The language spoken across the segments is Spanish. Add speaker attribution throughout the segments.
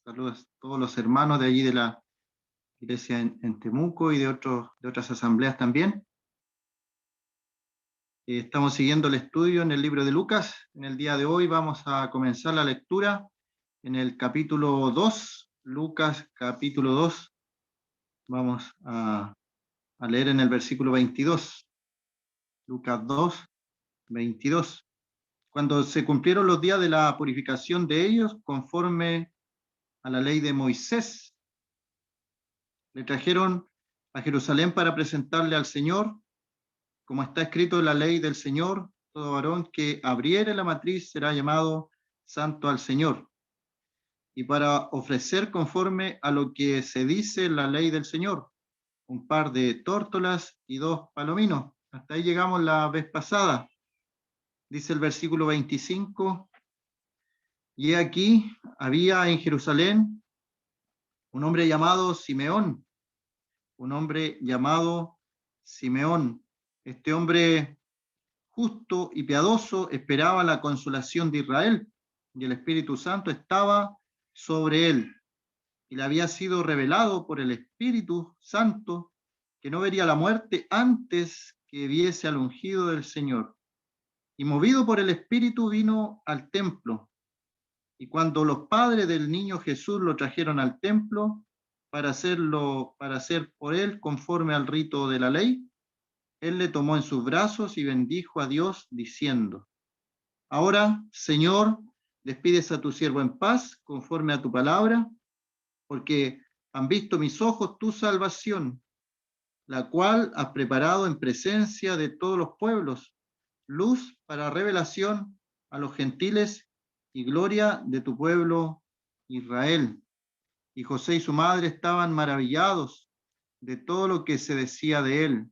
Speaker 1: Saludos a todos los hermanos de allí de la iglesia en Temuco y de otras asambleas también. Estamos siguiendo el estudio en el libro de Lucas. En el día de hoy vamos a comenzar la lectura en el capítulo 2, Lucas capítulo 2. Vamos a leer en el versículo 22. Lucas 2, 22. Cuando se cumplieron los días de la purificación de ellos, conforme a la ley de Moisés, le trajeron a Jerusalén para presentarle al Señor, como está escrito en la ley del Señor: todo varón que abriere la matriz será llamado santo al Señor. Y para ofrecer conforme a lo que se dice en la ley del Señor, un par de tórtolas y 2 palominos. Hasta ahí llegamos la vez pasada. Dice el versículo 25: y aquí había en Jerusalén un hombre llamado Simeón, Este hombre justo y piadoso esperaba la consolación de Israel, y el Espíritu Santo estaba sobre él, y le había sido revelado por el Espíritu Santo que no vería la muerte antes que viese al ungido del Señor. Y movido por el Espíritu vino al templo. Y cuando los padres del niño Jesús lo trajeron al templo para hacer por él conforme al rito de la ley, él le tomó en sus brazos y bendijo a Dios diciendo: ahora, Señor, despides a tu siervo en paz conforme a tu palabra, porque han visto mis ojos tu salvación, la cual has preparado en presencia de todos los pueblos, luz para revelación a los gentiles y gloria de tu pueblo Israel. Y José y su madre estaban maravillados de todo lo que se decía de él.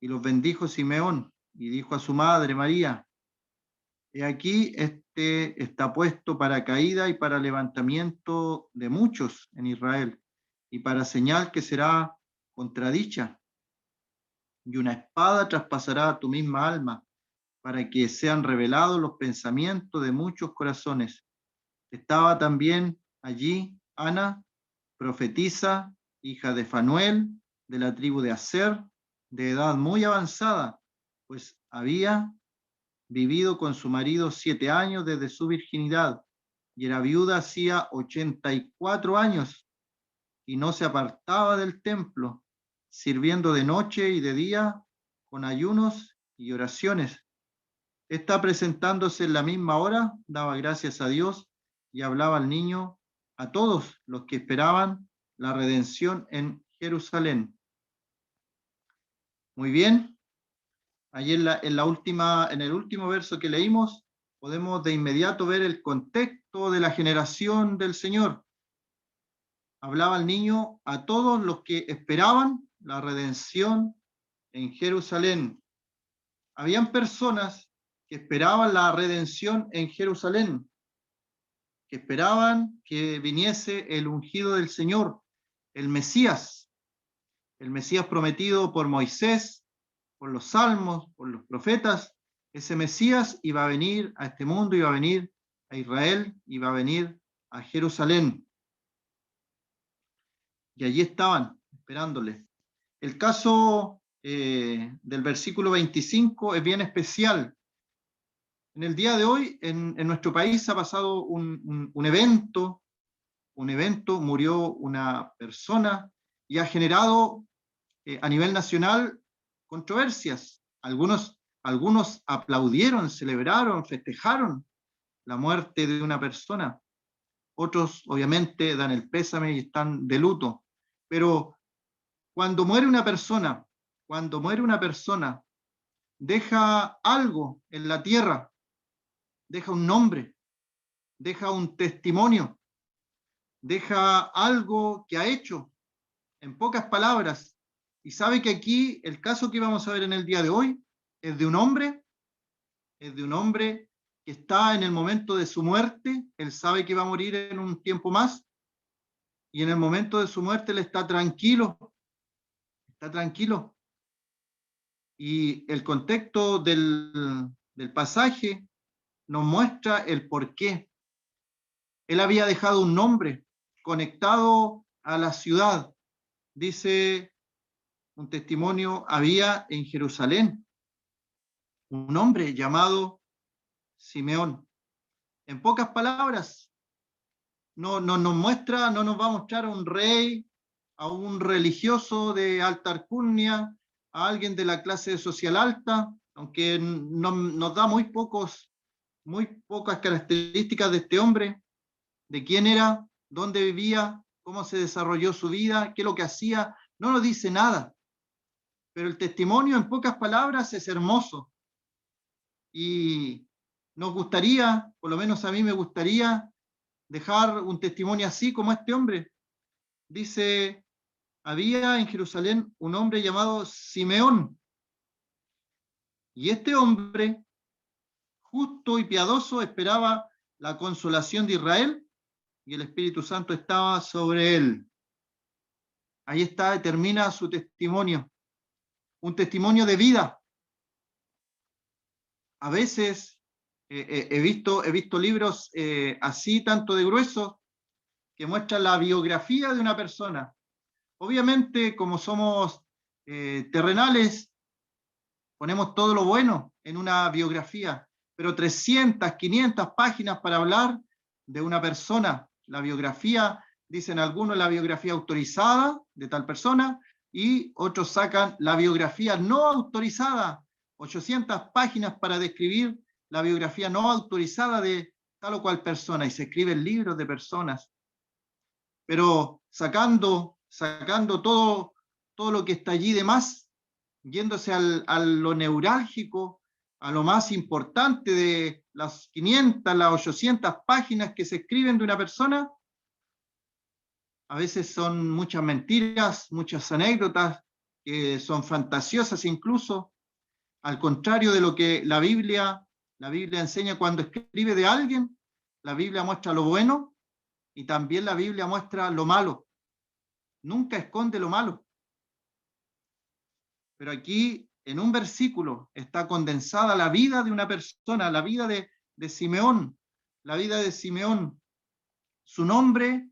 Speaker 1: Y los bendijo Simeón y dijo a su madre María: he aquí, este está puesto para caída y para levantamiento de muchos en Israel, y para señal que será contradicha. Y una espada traspasará tu misma alma, para que sean revelados los pensamientos de muchos corazones. Estaba también allí Ana, profetisa, hija de Fanuel, de la tribu de Aser, de edad muy avanzada, pues había vivido con su marido 7 años desde su virginidad, y era viuda hacía 84 años, y no se apartaba del templo, sirviendo de noche y de día con ayunos y oraciones. Está presentándose en la misma hora, daba gracias a Dios y hablaba al niño a todos los que esperaban la redención en Jerusalén. Muy bien. Allí en el último verso que leímos, podemos de inmediato ver el contexto de la generación del Señor. Hablaba el niño a todos los que esperaban la redención en Jerusalén. Habían personas que esperaban la redención en Jerusalén, que esperaban que viniese el ungido del Señor, el Mesías prometido por Moisés, por los salmos, por los profetas. Ese Mesías iba a venir a este mundo, iba a venir a Israel, iba a venir a Jerusalén. Y allí estaban esperándole. El caso del versículo 25 es bien especial. En el día de hoy, en nuestro país ha pasado un evento, murió una persona y ha generado a nivel nacional controversias. Algunos aplaudieron, celebraron, festejaron la muerte de una persona. Otros, obviamente, dan el pésame y están de luto. Pero cuando muere una persona, deja algo en la tierra, deja un nombre, deja un testimonio, deja algo que ha hecho, en pocas palabras. Y sabe que aquí el caso que vamos a ver en el día de hoy es de un hombre que está en el momento de su muerte. Él sabe que va a morir en un tiempo más, y en el momento de su muerte él está tranquilo. Y el contexto del pasaje nos muestra el por qué. Él había dejado un nombre, conectado a la ciudad. Dice un testimonio, había en Jerusalén un hombre llamado Simeón. En pocas palabras, no nos muestra, no nos va a mostrar a un rey, a un religioso de alta alcurnia, a alguien de la clase social alta, aunque nos da muy pocas características de este hombre, de quién era, dónde vivía, cómo se desarrolló su vida, qué es lo que hacía, no nos dice nada. Pero el testimonio, en pocas palabras, es hermoso. Y nos gustaría, por lo menos a mí me gustaría, dejar un testimonio así como este hombre. Dice, había en Jerusalén un hombre llamado Simeón. Y este hombre, justo y piadoso, esperaba la consolación de Israel y el Espíritu Santo estaba sobre él. Ahí está, termina su testimonio. Un testimonio de vida. A veces he visto libros así, tanto de gruesos, que muestran la biografía de una persona. Obviamente, como somos terrenales, ponemos todo lo bueno en una biografía, pero 300, 500 páginas para hablar de una persona. La biografía, dicen algunos, la biografía autorizada de tal persona, y otros sacan la biografía no autorizada, 800 páginas para describir la biografía no autorizada de tal o cual persona, y se escriben libros de personas. Pero sacando todo lo que está allí de más, yéndose a lo neurálgico, a lo más importante de las 500, las 800 páginas que se escriben de una persona, a veces son muchas mentiras, muchas anécdotas que son fantasiosas incluso, al contrario de lo que la Biblia enseña cuando escribe de alguien. La Biblia muestra lo bueno y también la Biblia muestra lo malo. Nunca esconde lo malo. Pero aquí, en un versículo, está condensada la vida de una persona, la vida de Simeón, la vida de Simeón. Su nombre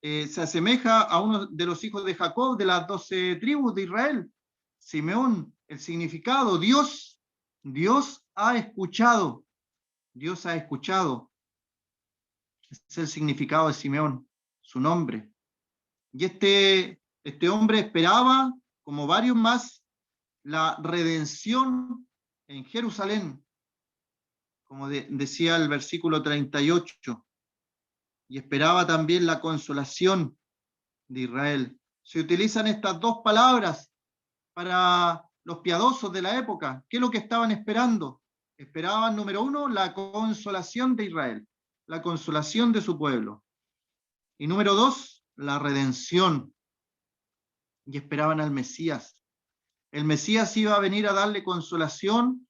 Speaker 1: se asemeja a uno de los hijos de Jacob, de las 12 tribus de Israel. Simeón, el significado, Dios ha escuchado, Dios ha escuchado. Es el significado de Simeón, su nombre. Y este hombre esperaba, como varios más, la redención en Jerusalén, como decía el versículo 38, y esperaba también la consolación de Israel. Se utilizan estas dos palabras para los piadosos de la época. ¿Qué es lo que estaban esperando? Esperaban, número uno, la consolación de Israel, la consolación de su pueblo. Y número dos, la redención. Y esperaban al Mesías. El Mesías iba a venir a darle consolación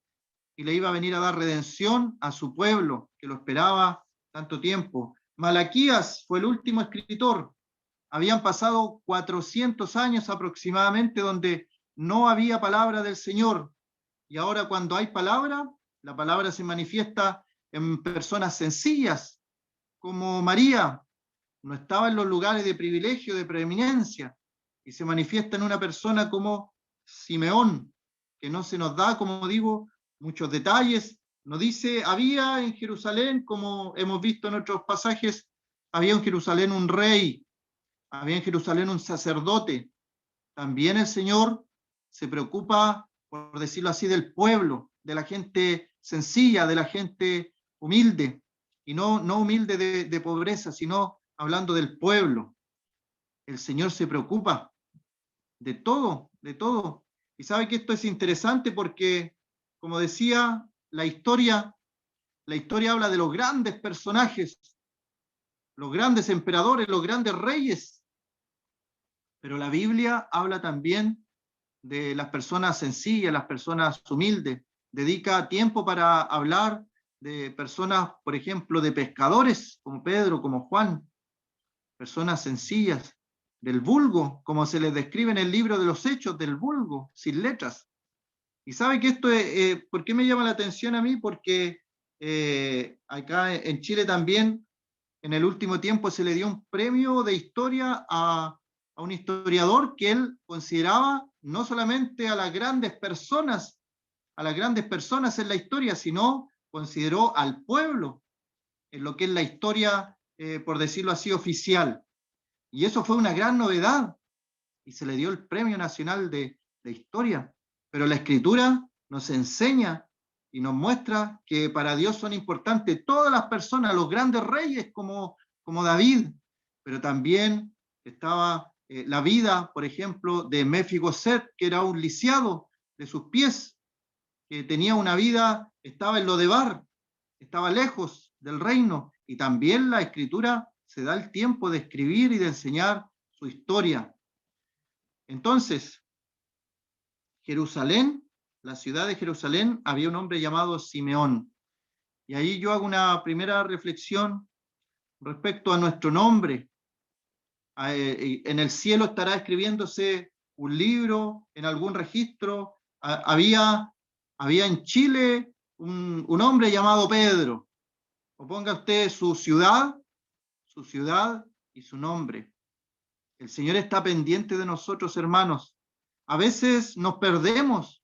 Speaker 1: y le iba a venir a dar redención a su pueblo, que lo esperaba tanto tiempo. Malaquías fue el último escritor. Habían pasado 400 años aproximadamente donde no había palabra del Señor. Y ahora cuando hay palabra, la palabra se manifiesta en personas sencillas, como María. No estaba en los lugares de privilegio, de preeminencia, y se manifiesta en una persona como Simeón, que no se nos da, como digo, muchos detalles. Nos dice, había en Jerusalén, como hemos visto en otros pasajes, había en Jerusalén un rey, había en Jerusalén un sacerdote. También el Señor se preocupa, por decirlo así, del pueblo, de la gente sencilla, de la gente humilde, y no humilde de pobreza, sino hablando del pueblo. El Señor se preocupa de todo, de todo. Y sabe que esto es interesante porque, como decía, la historia habla de los grandes personajes, los grandes emperadores, los grandes reyes, pero la Biblia habla también de las personas sencillas, las personas humildes. Dedica tiempo para hablar de personas, por ejemplo, de pescadores, como Pedro, como Juan, personas sencillas, del vulgo, como se les describe en el libro de los Hechos, del vulgo, sin letras. Y sabe que esto es, ¿por qué me llama la atención a mí? Porque acá en Chile también en el último tiempo se le dio un premio de historia a un historiador que él consideraba no solamente a las grandes personas en la historia, sino consideró al pueblo en lo que es la historia, por decirlo así, oficial. Y eso fue una gran novedad, y se le dio el Premio Nacional de Historia. Pero la Escritura nos enseña y nos muestra que para Dios son importantes todas las personas, los grandes reyes como David, pero también estaba la vida, por ejemplo, de Mefiboset, que era un lisiado de sus pies, que tenía una vida, estaba en Lodebar, estaba lejos del reino, y también la Escritura se da el tiempo de escribir y de enseñar su historia. Entonces, Jerusalén, la ciudad de Jerusalén, había un hombre llamado Simeón. Y ahí yo hago una primera reflexión respecto a nuestro nombre. En el cielo estará escribiéndose un libro, en algún registro. Había en Chile un hombre llamado Pedro. O ponga usted su ciudad y su nombre. El Señor está pendiente de nosotros, hermanos. A veces nos perdemos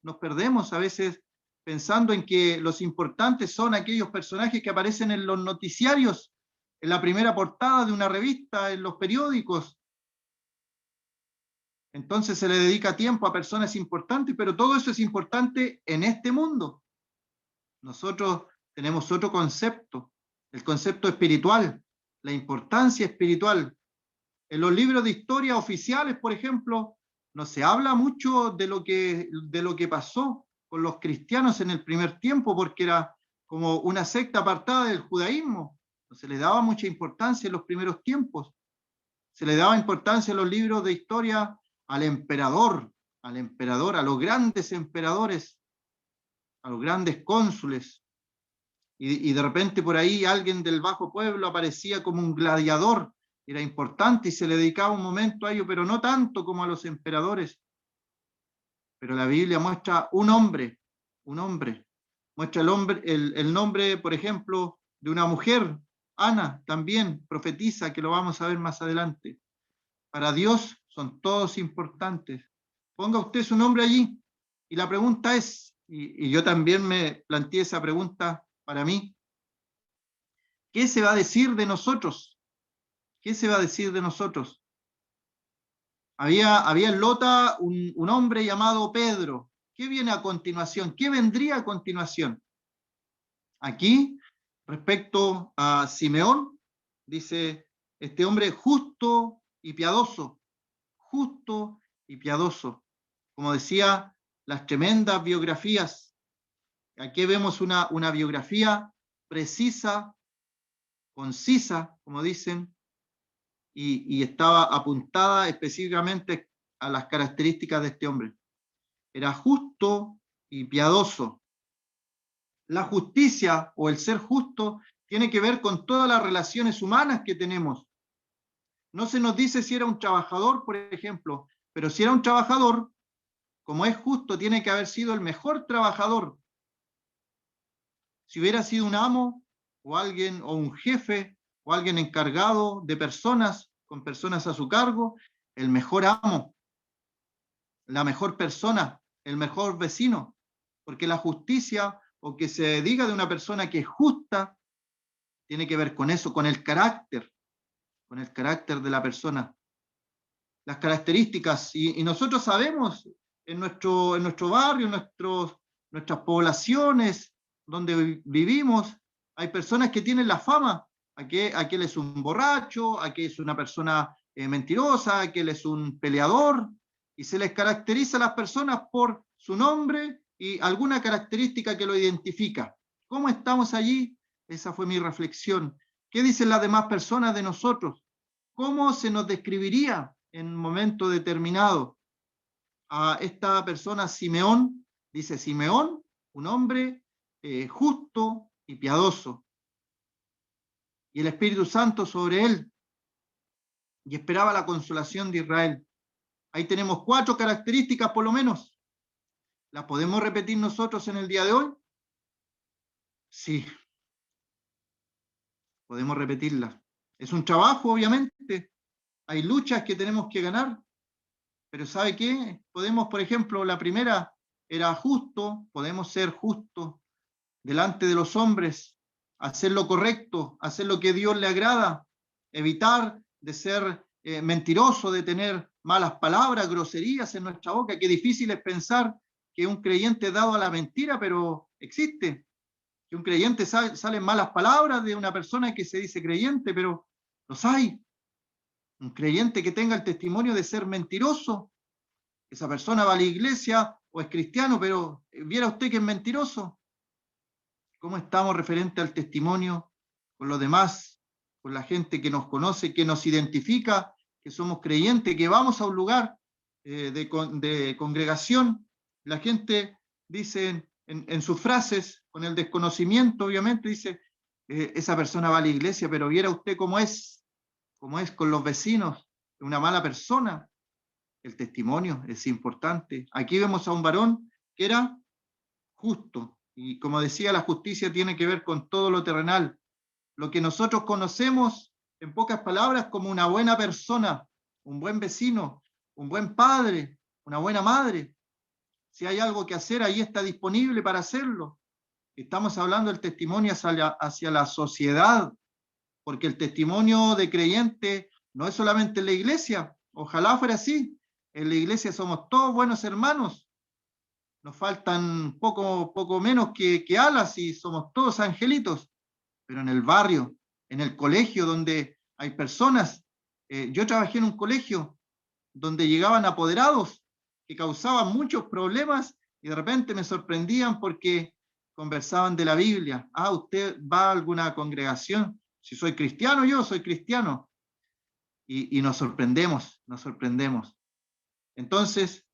Speaker 1: a veces pensando en que los importantes son aquellos personajes que aparecen en los noticiarios, en la primera portada de una revista, en los periódicos. Entonces se le dedica tiempo a personas importantes, pero todo eso es importante en este mundo. Nosotros tenemos otro concepto, el concepto espiritual, la importancia espiritual. En los libros de historia oficiales, por ejemplo, no se habla mucho de lo que pasó con los cristianos en el primer tiempo, porque era como una secta apartada del judaísmo. No se le daba mucha importancia en los primeros tiempos. Se le daba importancia en los libros de historia al emperador, a los grandes emperadores, a los grandes cónsules. Y de repente por ahí alguien del bajo pueblo aparecía como un gladiador, era importante y se le dedicaba un momento a ello, pero no tanto como a los emperadores. Pero la Biblia muestra un hombre, muestra el nombre, por ejemplo, de una mujer, Ana, también profetiza, que lo vamos a ver más adelante. Para Dios son todos importantes. Ponga usted su nombre allí. Y la pregunta es, y yo también me planteé esa pregunta para mí, ¿qué se va a decir de nosotros? ¿Qué se va a decir de nosotros? Había en Lota un hombre llamado Pedro. ¿Qué viene a continuación? ¿Qué vendría a continuación? Aquí, respecto a Simeón, dice, este hombre justo y piadoso, justo y piadoso. Como decía, las tremendas biografías. Aquí vemos una biografía precisa, concisa, como dicen, y estaba apuntada específicamente a las características de este hombre. Era justo y piadoso. La justicia o el ser justo tiene que ver con todas las relaciones humanas que tenemos. No se nos dice si era un trabajador, por ejemplo, pero si era un trabajador, como es justo, tiene que haber sido el mejor trabajador. Si hubiera sido un amo o alguien o un jefe o alguien encargado de personas, con personas a su cargo, el mejor amo, la mejor persona, el mejor vecino, porque la justicia o que se diga de una persona que es justa tiene que ver con eso, con el carácter de la persona, las características, y nosotros sabemos en nuestro barrio, nuestras poblaciones donde vivimos, hay personas que tienen la fama, aquel es un borracho, aquel es una persona mentirosa, aquel es un peleador, y se les caracteriza a las personas por su nombre y alguna característica que lo identifica. ¿Cómo estamos allí? Esa fue mi reflexión. ¿Qué dicen las demás personas de nosotros? ¿Cómo se nos describiría en un momento determinado a esta persona Simeón? Dice Simeón, un hombre justo y piadoso, y el Espíritu Santo sobre él, y esperaba la consolación de Israel. Ahí tenemos 4 características por lo menos. ¿Las podemos repetir nosotros en el día de hoy? Sí, podemos repetirlas. Es un trabajo, obviamente. Hay luchas que tenemos que ganar, pero ¿sabe qué? Podemos, por ejemplo, la primera era justo, podemos ser justos delante de los hombres, hacer lo correcto, hacer lo que a Dios le agrada, evitar de ser mentiroso, de tener malas palabras, groserías en nuestra boca. Qué difícil es pensar que un creyente es dado a la mentira, pero existe. Que un creyente salen malas palabras de una persona que se dice creyente, pero los hay. Un creyente que tenga el testimonio de ser mentiroso, esa persona va a la iglesia o es cristiano, pero viera usted que es mentiroso. ¿Cómo estamos referente al testimonio con los demás, con la gente que nos conoce, que nos identifica, que somos creyentes, que vamos a un lugar de congregación? La gente dice en sus frases, con el desconocimiento, obviamente, dice, esa persona va a la iglesia, pero viera usted cómo es con los vecinos, una mala persona. El testimonio es importante. Aquí vemos a un varón que era justo. Y como decía, la justicia tiene que ver con todo lo terrenal. Lo que nosotros conocemos, en pocas palabras, como una buena persona, un buen vecino, un buen padre, una buena madre. Si hay algo que hacer, ahí está disponible para hacerlo. Estamos hablando del testimonio hacia la sociedad, porque el testimonio de creyente no es solamente en la iglesia. Ojalá fuera así. En la iglesia somos todos buenos hermanos. Nos faltan poco menos que alas y somos todos angelitos. Pero en el barrio, en el colegio donde hay personas, yo trabajé en un colegio donde llegaban apoderados que causaban muchos problemas y de repente me sorprendían porque conversaban de la Biblia. Ah, ¿usted va a alguna congregación? Si soy cristiano, yo soy cristiano. Y nos sorprendemos, nos sorprendemos. Entonces,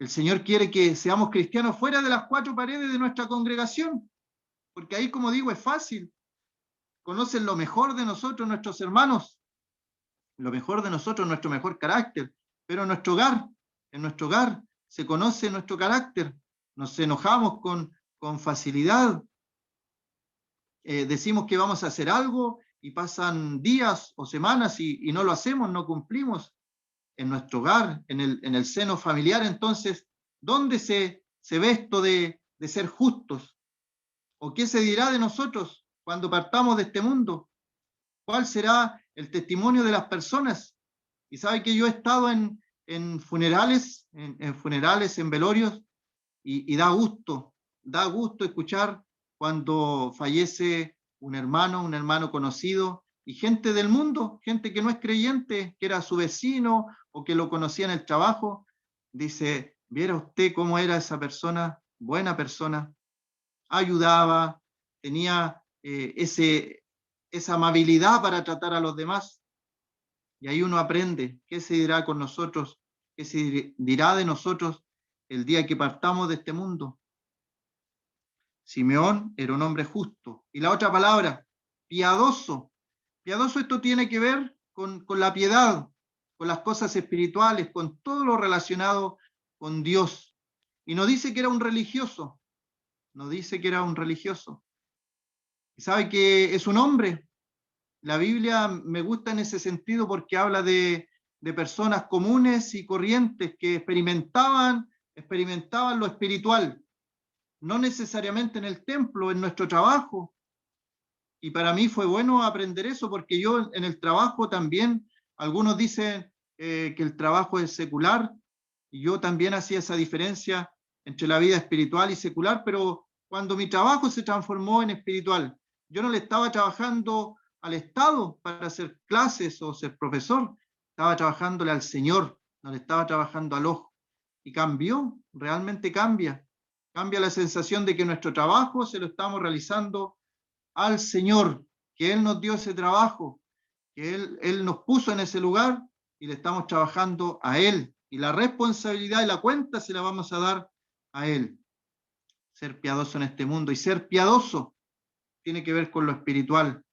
Speaker 1: el Señor quiere que seamos cristianos fuera de las cuatro paredes de nuestra congregación, porque ahí, como digo, es fácil. Conocen lo mejor de nosotros, nuestros hermanos, lo mejor de nosotros, nuestro mejor carácter, pero en nuestro hogar se conoce nuestro carácter, nos enojamos con facilidad, decimos que vamos a hacer algo y pasan días o semanas y no lo hacemos, no cumplimos. En nuestro hogar, en el seno familiar, entonces, ¿dónde se ve esto de ser justos? ¿O qué se dirá de nosotros cuando partamos de este mundo? ¿Cuál será el testimonio de las personas? Y sabe que yo he estado en funerales, en velorios, y da gusto escuchar cuando fallece un hermano conocido, y gente del mundo, gente que no es creyente, que era su vecino o que lo conocía en el trabajo, dice, viera usted cómo era esa persona, buena persona, ayudaba, tenía esa amabilidad para tratar a los demás. Y ahí uno aprende qué se dirá con nosotros, qué se dirá de nosotros el día que partamos de este mundo. Simeón era un hombre justo. Y la otra palabra, piadoso. Piadoso, esto tiene que ver con la piedad, con las cosas espirituales, con todo lo relacionado con Dios. Y no dice que era un religioso, no dice que era un religioso. Y sabe que es un hombre. La Biblia me gusta en ese sentido porque habla de personas comunes y corrientes que experimentaban lo espiritual, no necesariamente en el templo, en nuestro trabajo. Y para mí fue bueno aprender eso porque yo en el trabajo también, algunos dicen que el trabajo es secular, y yo también hacía esa diferencia entre la vida espiritual y secular, pero cuando mi trabajo se transformó en espiritual, yo no le estaba trabajando al Estado para hacer clases o ser profesor, estaba trabajándole al Señor, no le estaba trabajando al ojo. Y cambió, realmente cambia. Cambia la sensación de que nuestro trabajo se lo estamos realizando al Señor, que Él nos dio ese trabajo, que Él nos puso en ese lugar y le estamos trabajando a Él. Y la responsabilidad y la cuenta se la vamos a dar a Él. Ser piadoso en este mundo. Y ser piadoso tiene que ver con lo espiritual.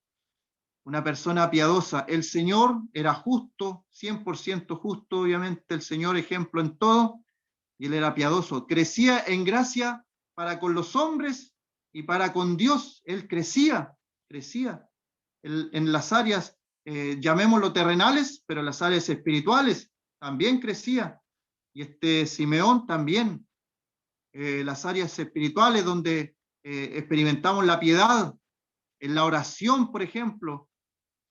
Speaker 1: Una persona piadosa. El Señor era justo, 100% justo, obviamente, el Señor ejemplo en todo, y Él era piadoso. Crecía en gracia para con los hombres y para con Dios. Él crecía. en las áreas, llamémoslo terrenales, pero las áreas espirituales también crecía. Y Simeón también, las áreas espirituales donde experimentamos la piedad, en la oración, por ejemplo,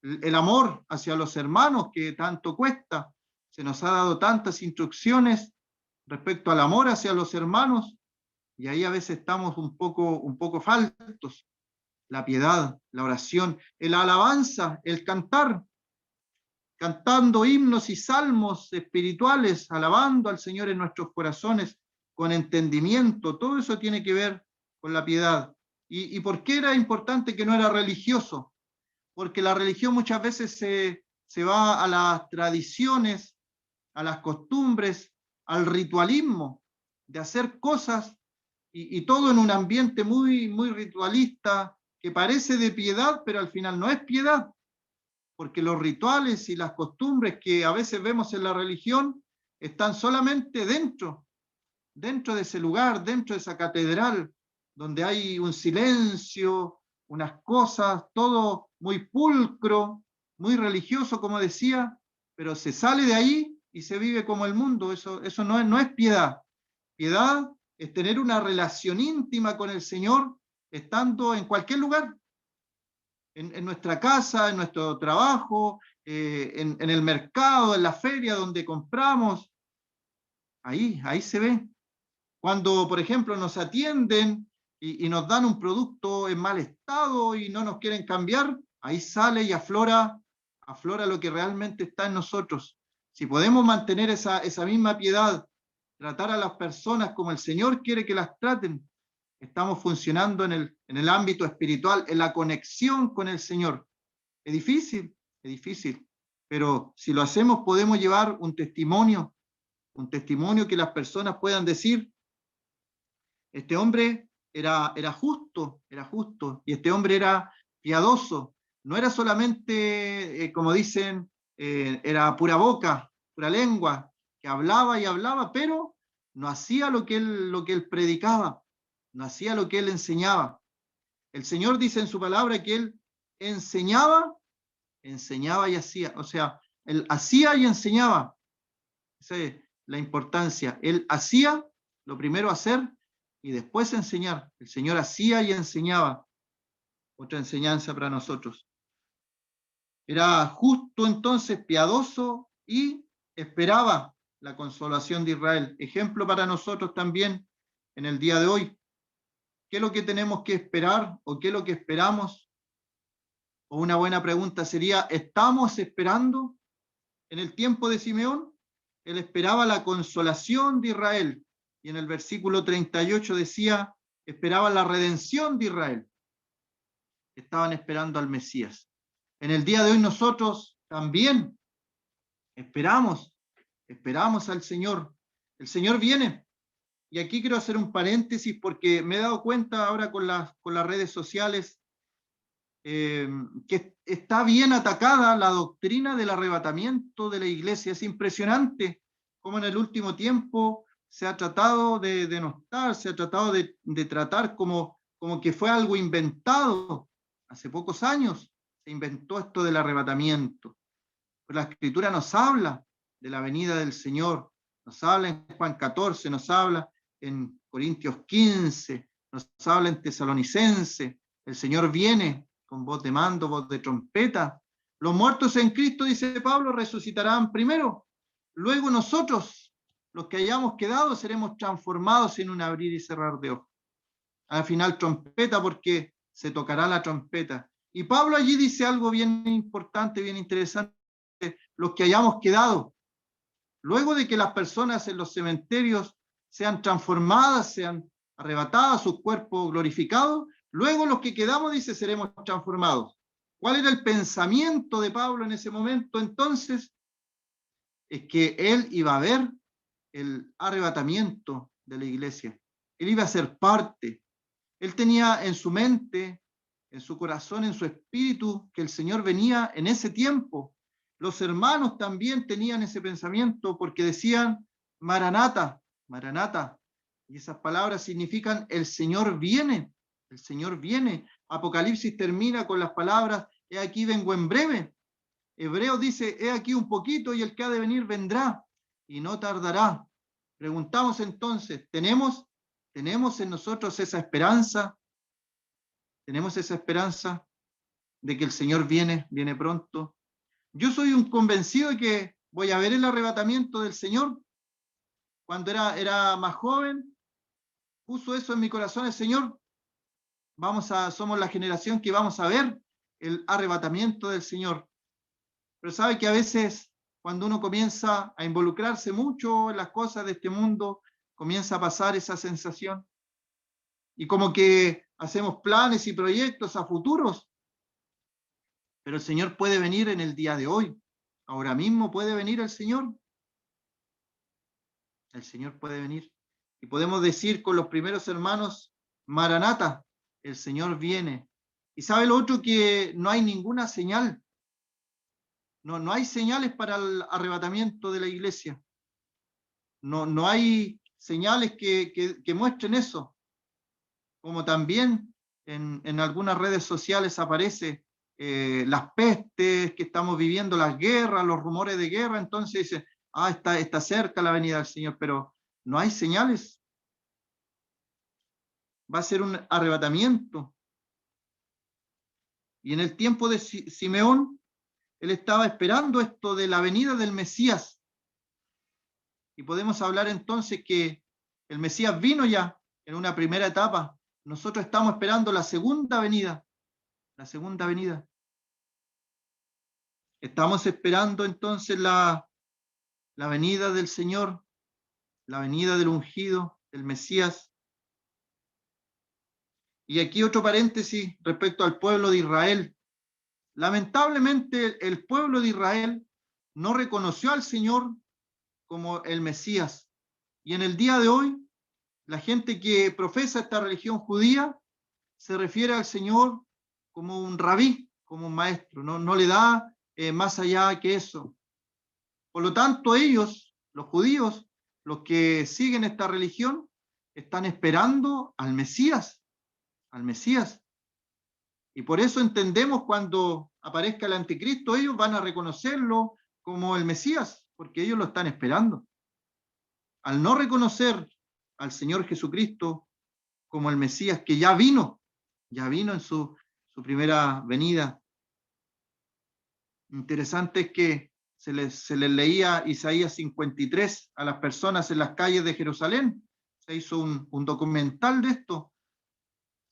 Speaker 1: el amor hacia los hermanos que tanto cuesta. Se nos ha dado tantas instrucciones respecto al amor hacia los hermanos, y ahí a veces estamos un poco faltos. La piedad, la oración, la alabanza, el cantar, cantando himnos y salmos espirituales, alabando al Señor en nuestros corazones con entendimiento. Todo eso tiene que ver con la piedad. ¿Y por qué era importante que no era religioso? Porque la religión muchas veces se va a las tradiciones, a las costumbres, al ritualismo, de hacer cosas y todo en un ambiente muy ritualista, que parece de piedad, pero al final no es piedad, porque los rituales y las costumbres que a veces vemos en la religión están solamente dentro de ese lugar, dentro de esa catedral, donde hay un silencio, unas cosas, todo muy pulcro, muy religioso, como decía, pero se sale de ahí y se vive como el mundo. Eso no es piedad. Piedad es tener una relación íntima con el Señor, estando en cualquier lugar, en nuestra casa, en nuestro trabajo, en el mercado, en la feria donde compramos. Ahí se ve. Cuando, por ejemplo, nos atienden y nos dan un producto en mal estado y no nos quieren cambiar, ahí sale y aflora lo que realmente está en nosotros. Si podemos mantener esa misma piedad, tratar a las personas como el Señor quiere que las traten, estamos funcionando en el ámbito espiritual, en la conexión con el Señor. Es difícil, pero si lo hacemos podemos llevar un testimonio que las personas puedan decir: este hombre era justo, y este hombre era piadoso, no era solamente, como dicen, era pura boca, pura lengua, que hablaba y hablaba, pero no hacía lo que él predicaba, no hacía lo que él enseñaba. El Señor dice en su palabra que él enseñaba y hacía, o sea, él hacía y enseñaba. Esa es la importancia. Él hacía, lo primero hacer, y después enseñar. El Señor hacía y enseñaba. Otra enseñanza para nosotros. Era justo entonces, piadoso, y esperaba la consolación de Israel. Ejemplo para nosotros también en el día de hoy. ¿Qué es lo que tenemos que esperar o qué es lo que esperamos? O una buena pregunta sería: ¿estamos esperando? En el tiempo de Simeón, él esperaba la consolación de Israel. Y en el versículo 38 decía: esperaba la redención de Israel. Estaban esperando al Mesías. En el día de hoy nosotros también esperamos al Señor. El Señor viene. Y aquí quiero hacer un paréntesis porque me he dado cuenta ahora con las redes sociales que está bien atacada la doctrina del arrebatamiento de la iglesia. Es impresionante cómo en el último tiempo se ha tratado de denostar, se ha tratado de tratar como que fue algo inventado. Hace pocos años se inventó esto del arrebatamiento. Pero la Escritura nos habla de la venida del Señor, nos habla en Juan 14, nos habla en Corintios 15, nos habla en Tesalonicense. El Señor viene con voz de mando, voz de trompeta. Los muertos en Cristo, dice Pablo, resucitarán primero. Luego nosotros, los que hayamos quedado, seremos transformados en un abrir y cerrar de ojos. Al final trompeta, porque se tocará la trompeta. Y Pablo allí dice algo bien importante, bien interesante: los que hayamos quedado. Luego de que las personas en los cementerios sean transformadas, sean arrebatadas, sus cuerpos glorificados, luego los que quedamos, dice, seremos transformados. ¿Cuál era el pensamiento de Pablo en ese momento? Entonces, es que él iba a ver el arrebatamiento de la iglesia. Él iba a ser parte. Él tenía en su mente, en su corazón, en su espíritu, que el Señor venía en ese tiempo. Los hermanos también tenían ese pensamiento porque decían: Maranata, Maranata. Y esas palabras significan: el Señor viene, el Señor viene. Apocalipsis termina con las palabras: he aquí vengo en breve. Hebreos dice, he aquí un poquito y el que ha de venir vendrá y no tardará. Preguntamos entonces, ¿tenemos en nosotros esa esperanza? ¿Tenemos esa esperanza de que el Señor viene pronto? Yo soy un convencido de que voy a ver el arrebatamiento del Señor. Cuando era más joven, puso eso en mi corazón el Señor. Somos la generación que vamos a ver el arrebatamiento del Señor. Pero sabe que a veces cuando uno comienza a involucrarse mucho en las cosas de este mundo, comienza a pasar esa sensación. Y como que hacemos planes y proyectos a futuros. Pero el Señor puede venir en el día de hoy. Ahora mismo puede venir el Señor. El Señor puede venir. Y podemos decir con los primeros hermanos, Maranata, el Señor viene. Y sabe lo otro, que no hay ninguna señal. No hay señales para el arrebatamiento de la iglesia. No hay señales que muestren eso. Como también en algunas redes sociales aparece las pestes que estamos viviendo, las guerras, los rumores de guerra. Entonces dice, está cerca la venida del Señor, pero no hay señales. Va a ser un arrebatamiento. Y en el tiempo de Simeón, él estaba esperando esto de la venida del Mesías. Y podemos hablar entonces que el Mesías vino ya en una primera etapa. Nosotros estamos esperando la segunda venida. La segunda venida. Estamos esperando entonces la venida del Señor, la venida del ungido, del Mesías. Y aquí otro paréntesis respecto al pueblo de Israel. Lamentablemente el pueblo de Israel no reconoció al Señor como el Mesías. Y en el día de hoy, la gente que profesa esta religión judía se refiere al Señor como un rabí, como un maestro, no le da más allá que eso. Por lo tanto, ellos, los judíos, los que siguen esta religión, están esperando al Mesías, al Mesías. Y por eso entendemos cuando aparezca el anticristo, ellos van a reconocerlo como el Mesías, porque ellos lo están esperando. Al no reconocer al Señor Jesucristo como el Mesías que ya vino en su primera venida. Interesante es que se les leía Isaías 53 a las personas en las calles de Jerusalén. Se hizo un documental de esto.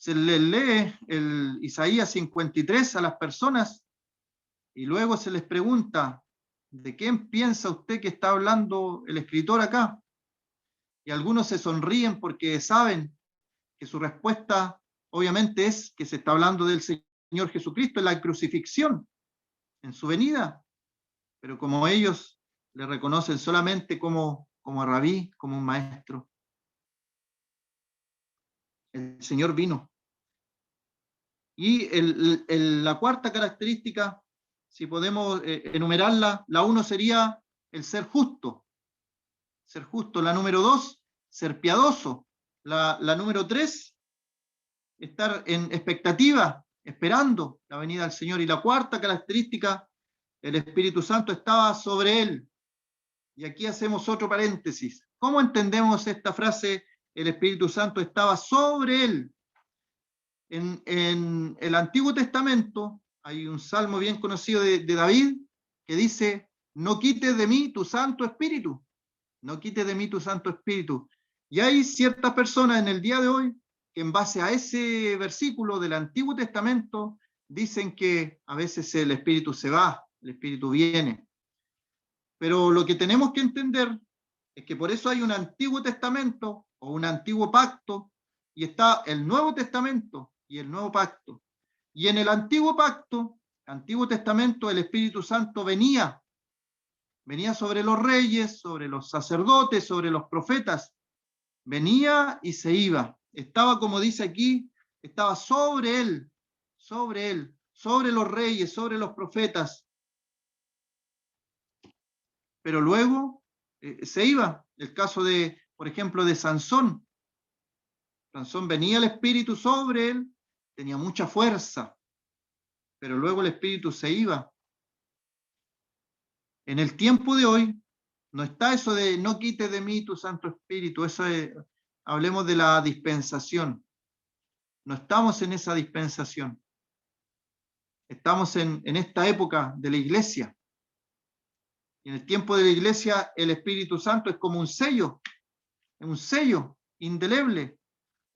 Speaker 1: Se les lee el Isaías 53 a las personas y luego se les pregunta, ¿de quién piensa usted que está hablando el escritor acá? Y algunos se sonríen porque saben que su respuesta obviamente es que se está hablando del Señor Jesucristo en la crucifixión, en su venida. Pero como ellos le reconocen solamente como rabí, como un maestro, el Señor vino. Y la cuarta característica, si podemos enumerarla, la 1 sería el ser justo. Ser justo. La número 2, ser piadoso. La número 3, estar en expectativa, esperando la venida del Señor. Y la cuarta característica, el Espíritu Santo estaba sobre él. Y aquí hacemos otro paréntesis. ¿Cómo entendemos esta frase? El Espíritu Santo estaba sobre él. En el Antiguo Testamento hay un salmo bien conocido de David que dice, no quites de mí tu Santo Espíritu. No quites de mí tu Santo Espíritu. Y hay ciertas personas en el día de hoy que en base a ese versículo del Antiguo Testamento dicen que a veces el Espíritu se va, el Espíritu viene. Pero lo que tenemos que entender es que por eso hay un Antiguo Testamento o un Antiguo Pacto y está el Nuevo Testamento y el Nuevo Pacto. Y en el Antiguo Pacto, Antiguo Testamento, el Espíritu Santo venía sobre los reyes, sobre los sacerdotes, sobre los profetas. Venía y se iba. Estaba, como dice aquí, estaba sobre él, sobre los reyes, sobre los profetas. Pero luego se iba. El caso de, por ejemplo, de Sansón. Sansón venía el Espíritu sobre él, tenía mucha fuerza. pero luego el Espíritu se iba. En el tiempo de hoy no está eso de no quites de mí tu Santo Espíritu, eso es, hablemos de la dispensación. No estamos en esa dispensación. Estamos en esta época de la iglesia. Y en el tiempo de la iglesia el Espíritu Santo es como un sello indeleble,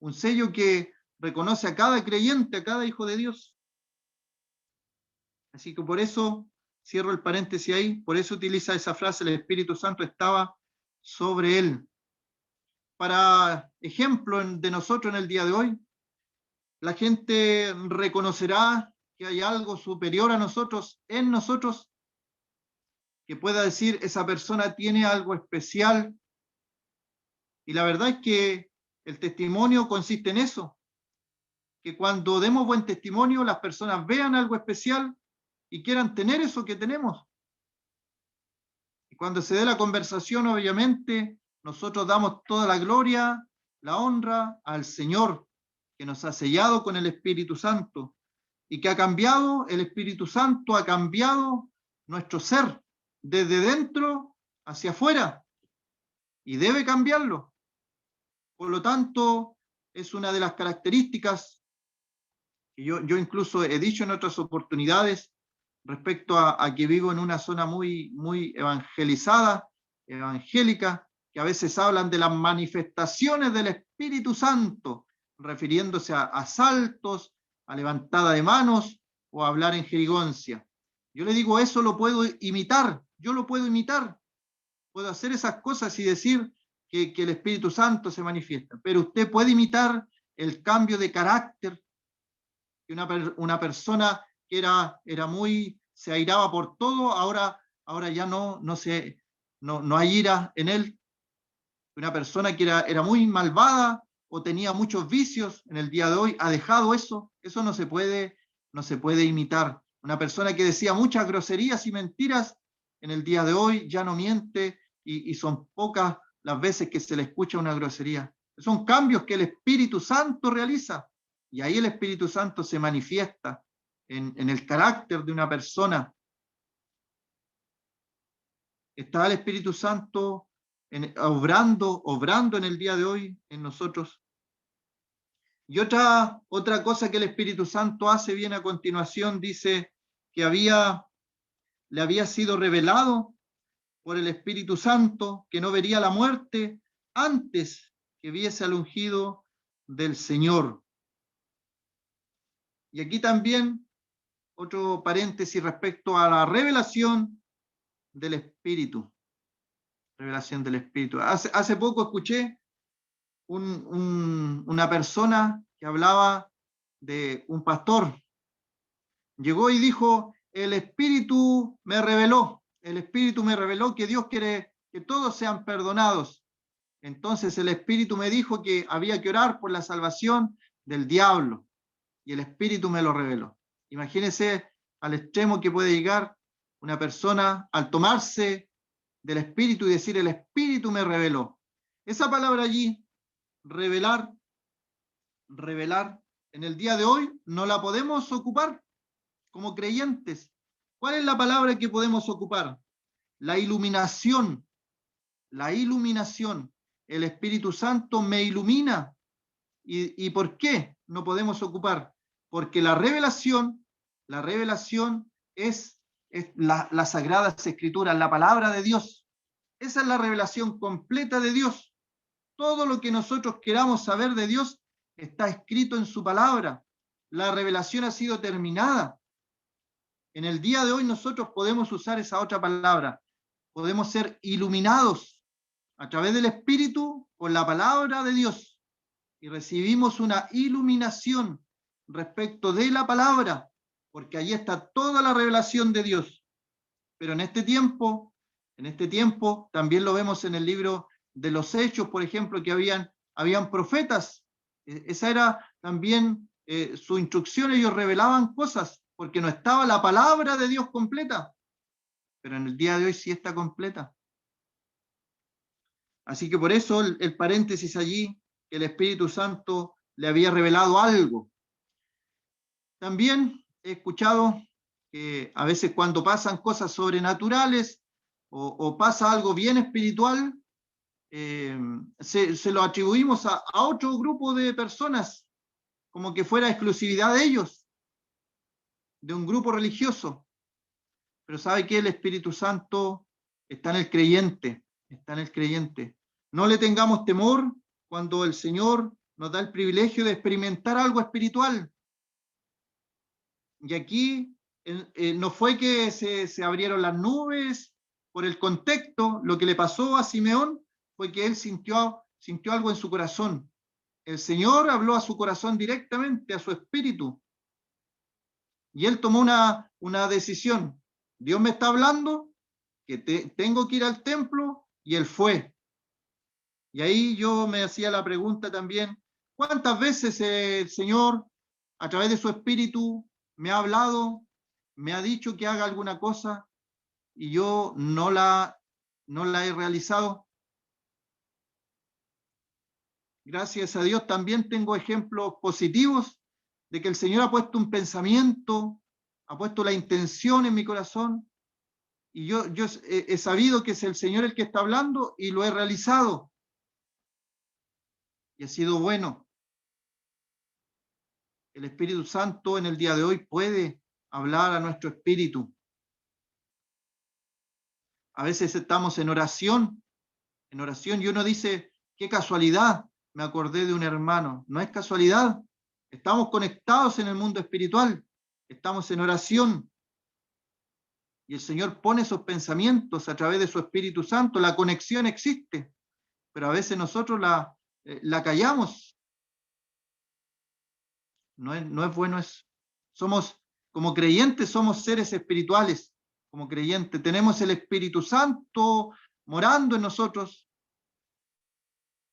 Speaker 1: un sello que reconoce a cada creyente, a cada hijo de Dios. Así que por eso, cierro el paréntesis ahí, por eso utiliza esa frase, el Espíritu Santo estaba sobre él. Para ejemplo de nosotros en el día de hoy, la gente reconocerá que hay algo superior a nosotros, en nosotros, que pueda decir, esa persona tiene algo especial. Y la verdad es que el testimonio consiste en eso, que cuando demos buen testimonio, las personas vean algo especial y quieran tener eso que tenemos. Y cuando se dé la conversación, obviamente, nosotros damos toda la gloria, la honra al Señor, que nos ha sellado con el Espíritu Santo y que ha cambiado, el Espíritu Santo ha cambiado nuestro ser desde dentro hacia afuera y debe cambiarlo. Por lo tanto, es una de las características que yo incluso he dicho en otras oportunidades respecto a que vivo en una zona muy evangelizada, evangélica, que a veces hablan de las manifestaciones del Espíritu Santo, refiriéndose a saltos, a levantada de manos o a hablar en jerigoncia. Yo le digo, eso lo puedo imitar, yo lo puedo imitar, puedo hacer esas cosas y decir que el Espíritu Santo se manifiesta, pero usted puede imitar el cambio de carácter, que una persona que era muy, se airaba por todo, ahora ya no hay ira en él. Una persona que era muy malvada o tenía muchos vicios en el día de hoy, ha dejado eso no se puede imitar. Una persona que decía muchas groserías y mentiras, en el día de hoy ya no miente y son pocas las veces que se le escucha una grosería. Son cambios que el Espíritu Santo realiza. Y ahí el Espíritu Santo se manifiesta en el carácter de una persona. ¿Está el Espíritu Santo obrando en el día de hoy en nosotros? Y otra cosa que el Espíritu Santo hace bien a continuación, dice que le había sido revelado por el Espíritu Santo que no vería la muerte antes que viese al ungido del Señor. Y aquí también otro paréntesis respecto a la revelación del Espíritu. Revelación del Espíritu. Hace poco escuché una persona que hablaba de un pastor. Llegó y dijo, el Espíritu me reveló que Dios quiere que todos sean perdonados. Entonces el Espíritu me dijo que había que orar por la salvación del diablo. Y el Espíritu me lo reveló. Imagínense al extremo que puede llegar una persona al tomarse del Espíritu y decir, el Espíritu me reveló. Esa palabra allí, revelar, en el día de hoy no la podemos ocupar como creyentes. ¿Cuál es la palabra que podemos ocupar? La iluminación. La iluminación. El Espíritu Santo me ilumina. ¿Y por qué no podemos ocupar? Porque la revelación es las sagradas escrituras, la palabra de Dios. Esa es la revelación completa de Dios. Todo lo que nosotros queramos saber de Dios está escrito en su palabra. La revelación ha sido terminada. En el día de hoy nosotros podemos usar esa otra palabra. Podemos ser iluminados a través del Espíritu con la palabra de Dios. Y recibimos una iluminación respecto de la palabra, porque allí está toda la revelación de Dios. Pero en este tiempo también lo vemos en el libro de los Hechos, por ejemplo, que habían profetas. Esa era también su instrucción, ellos revelaban cosas, porque no estaba la palabra de Dios completa, pero en el día de hoy sí está completa. Así que por eso el paréntesis allí, que el Espíritu Santo le había revelado algo. También he escuchado que a veces cuando pasan cosas sobrenaturales o pasa algo bien espiritual, se lo atribuimos a otro grupo de personas, como que fuera exclusividad de ellos, de un grupo religioso. Pero ¿sabe qué? El Espíritu Santo está en el creyente, está en el creyente. No le tengamos temor cuando el Señor nos da el privilegio de experimentar algo espiritual. Y aquí no fue que se abrieron las nubes por el contexto. Lo que le pasó a Simeón fue que él sintió algo en su corazón. El Señor habló a su corazón directamente, a su espíritu. Y él tomó una decisión. Dios me está hablando que tengo que ir al templo, y él fue. Y ahí yo me hacía la pregunta también, ¿cuántas veces el Señor, a través de su espíritu, me ha hablado, me ha dicho que haga alguna cosa y yo no la he realizado? Gracias a Dios también tengo ejemplos positivos de que el Señor ha puesto un pensamiento, ha puesto la intención en mi corazón, y yo he sabido que es el Señor el que está hablando y lo he realizado. Y ha sido bueno. El Espíritu Santo en el día de hoy puede hablar a nuestro espíritu. A veces estamos en oración, y uno dice, qué casualidad, me acordé de un hermano. No es casualidad, estamos conectados en el mundo espiritual, estamos en oración, y el Señor pone esos pensamientos a través de su Espíritu Santo. La conexión existe, pero a veces nosotros la callamos. No es bueno eso. Como creyentes, somos seres espirituales. Como creyentes, tenemos el Espíritu Santo morando en nosotros.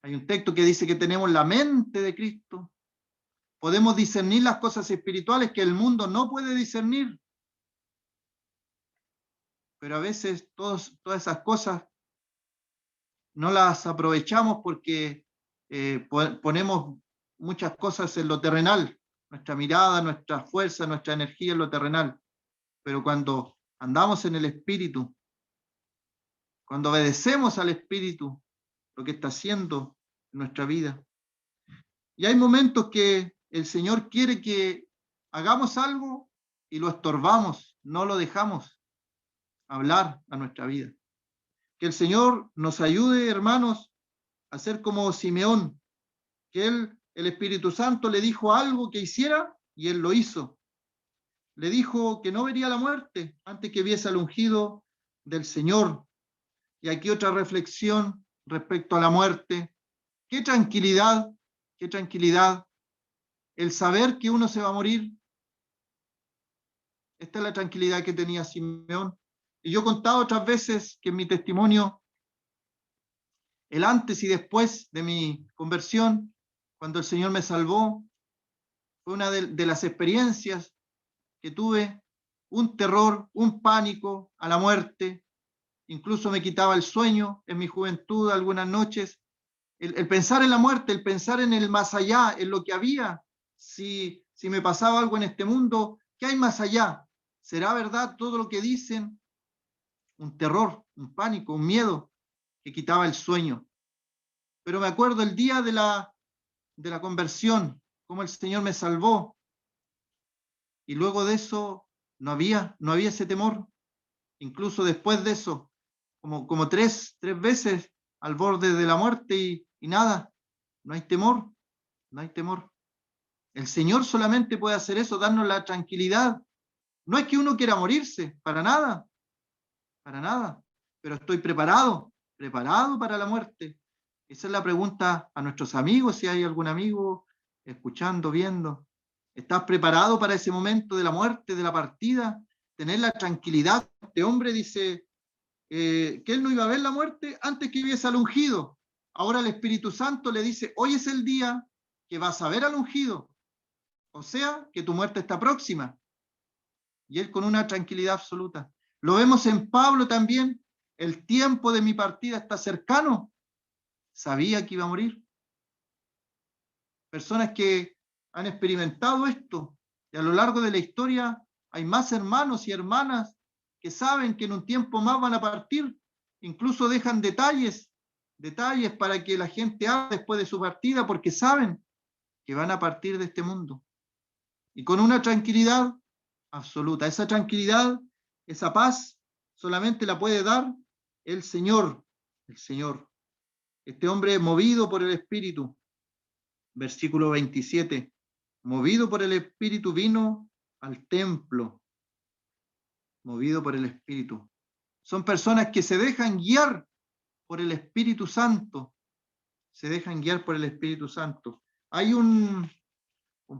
Speaker 1: Hay un texto que dice que tenemos la mente de Cristo. Podemos discernir las cosas espirituales que el mundo no puede discernir. Pero a veces todas esas cosas no las aprovechamos porque ponemos muchas cosas en lo terrenal. Nuestra mirada, nuestra fuerza, nuestra energía en lo terrenal. Pero cuando andamos en el Espíritu, cuando obedecemos al Espíritu, lo que está haciendo en nuestra vida. Y hay momentos que el Señor quiere que hagamos algo y lo estorbamos, no lo dejamos hablar a nuestra vida. Que el Señor nos ayude, hermanos, a ser como Simeón, que el Espíritu Santo le dijo algo que hiciera y él lo hizo. Le dijo que no vería la muerte antes que viese al ungido del Señor. Y aquí otra reflexión respecto a la muerte. Qué tranquilidad el saber que uno se va a morir. Esta es la tranquilidad que tenía Simeón. Y yo he contado otras veces que en mi testimonio, el antes y después de mi conversión, cuando el Señor me salvó, fue una de las experiencias que tuve, un terror, un pánico a la muerte. Incluso me quitaba el sueño en mi juventud algunas noches. El pensar en la muerte, el pensar en el más allá, en lo que había, si me pasaba algo en este mundo, ¿qué hay más allá? ¿Será verdad todo lo que dicen? Un terror, un pánico, un miedo que quitaba el sueño. Pero me acuerdo el día de la conversión, cómo el Señor me salvó. Y luego de eso no había ese temor. Incluso después de eso, como tres veces al borde de la muerte y nada, no hay temor, no hay temor. El Señor solamente puede hacer eso, darnos la tranquilidad. No es que uno quiera morirse, para nada, pero estoy preparado para la muerte. Esa es la pregunta a nuestros amigos, si hay algún amigo escuchando, viendo. ¿Estás preparado para ese momento de la muerte, de la partida? Tener la tranquilidad. Este hombre dice que él no iba a ver la muerte antes que viese al ungido. Ahora el Espíritu Santo le dice, hoy es el día que vas a ver al ungido. O sea, que tu muerte está próxima. Y él con una tranquilidad absoluta. Lo vemos en Pablo también. El tiempo de mi partida está cercano. Sabía que iba a morir. Personas que han experimentado esto. Y a lo largo de la historia hay más hermanos y hermanas que saben que en un tiempo más van a partir, incluso dejan detalles para que la gente haga después de su partida, porque saben que van a partir de este mundo. Y con una tranquilidad absoluta. Esa tranquilidad, esa paz, solamente la puede dar el Señor. El Señor. Este hombre movido por el Espíritu. Versículo 27. Movido por el Espíritu vino al templo. Movido por el Espíritu. Son personas que se dejan guiar por el Espíritu Santo. Se dejan guiar por el Espíritu Santo. Hay un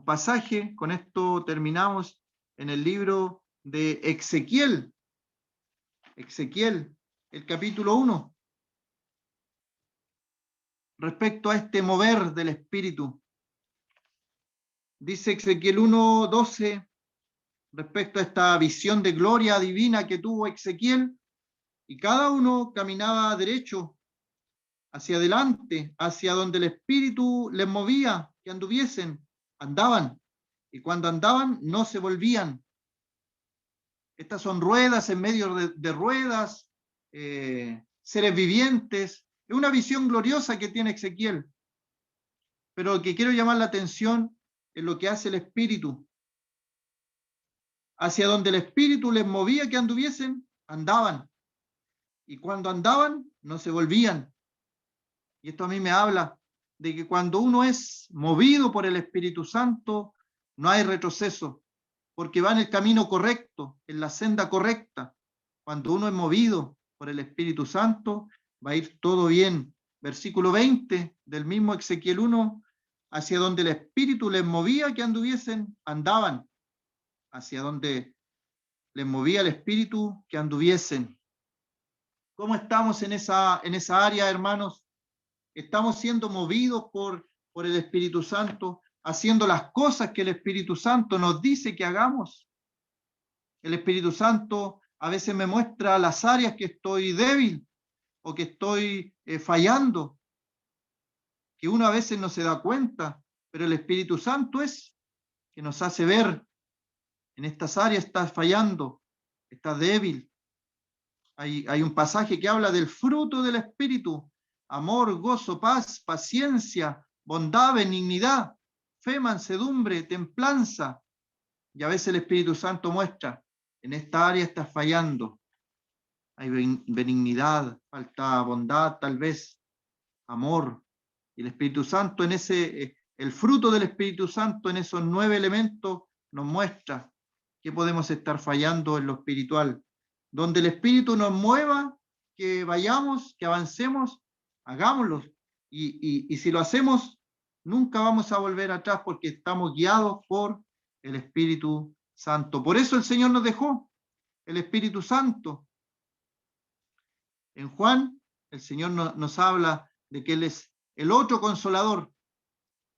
Speaker 1: pasaje, con esto terminamos, en el libro de Ezequiel. Ezequiel, el capítulo 1. Respecto a este mover del Espíritu. Dice Ezequiel 1:12, respecto a esta visión de gloria divina que tuvo Ezequiel, y cada uno caminaba derecho, hacia adelante, hacia donde el Espíritu les movía, que anduviesen, andaban, y cuando andaban no se volvían. Estas son ruedas en medio de ruedas, seres vivientes. Es una visión gloriosa que tiene Ezequiel. Pero lo que quiero llamar la atención es lo que hace el Espíritu. Hacia donde el Espíritu les movía que anduviesen, andaban. Y cuando andaban, no se volvían. Y esto a mí me habla de que cuando uno es movido por el Espíritu Santo, no hay retroceso, porque va en el camino correcto, en la senda correcta. Cuando uno es movido por el Espíritu Santo, va a ir todo bien. Versículo 20 del mismo Ezequiel 1, hacia donde el Espíritu les movía que anduviesen, andaban. Hacia donde les movía el Espíritu que anduviesen. ¿Cómo estamos en esa área, hermanos? ¿Estamos siendo movidos por el Espíritu Santo, haciendo las cosas que el Espíritu Santo nos dice que hagamos? El Espíritu Santo a veces me muestra las áreas que estoy débil o que estoy fallando, que uno a veces no se da cuenta, pero el Espíritu Santo es que nos hace ver: en estas áreas estás fallando, estás débil. Hay un pasaje que habla del fruto del Espíritu: amor, gozo, paz, paciencia, bondad, benignidad, fe, mansedumbre, templanza. Y a veces el Espíritu Santo muestra: en esta área estás fallando. Hay benignidad, falta bondad, tal vez, amor. Y el Espíritu Santo en el fruto del Espíritu Santo en esos 9 elementos nos muestra que podemos estar fallando en lo espiritual. Donde el Espíritu nos mueva, que vayamos, que avancemos, hagámoslo. Y si lo hacemos, nunca vamos a volver atrás, porque estamos guiados por el Espíritu Santo. Por eso el Señor nos dejó el Espíritu Santo. En Juan, el Señor nos habla de que Él es el otro consolador,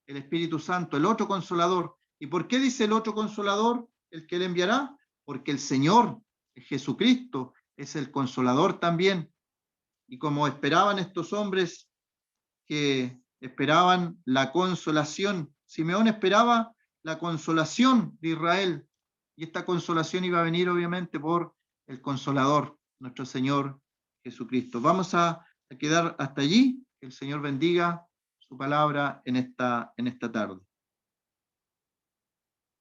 Speaker 1: el Espíritu Santo, el otro consolador. ¿Y por qué dice el otro consolador, el que Él enviará? Porque el Señor, Jesucristo, es el consolador también. Y como esperaban estos hombres que esperaban la consolación, Simeón esperaba la consolación de Israel, y esta consolación iba a venir obviamente por el consolador, nuestro Señor Jesucristo. Vamos a quedar hasta allí. Que el Señor bendiga su palabra en esta tarde.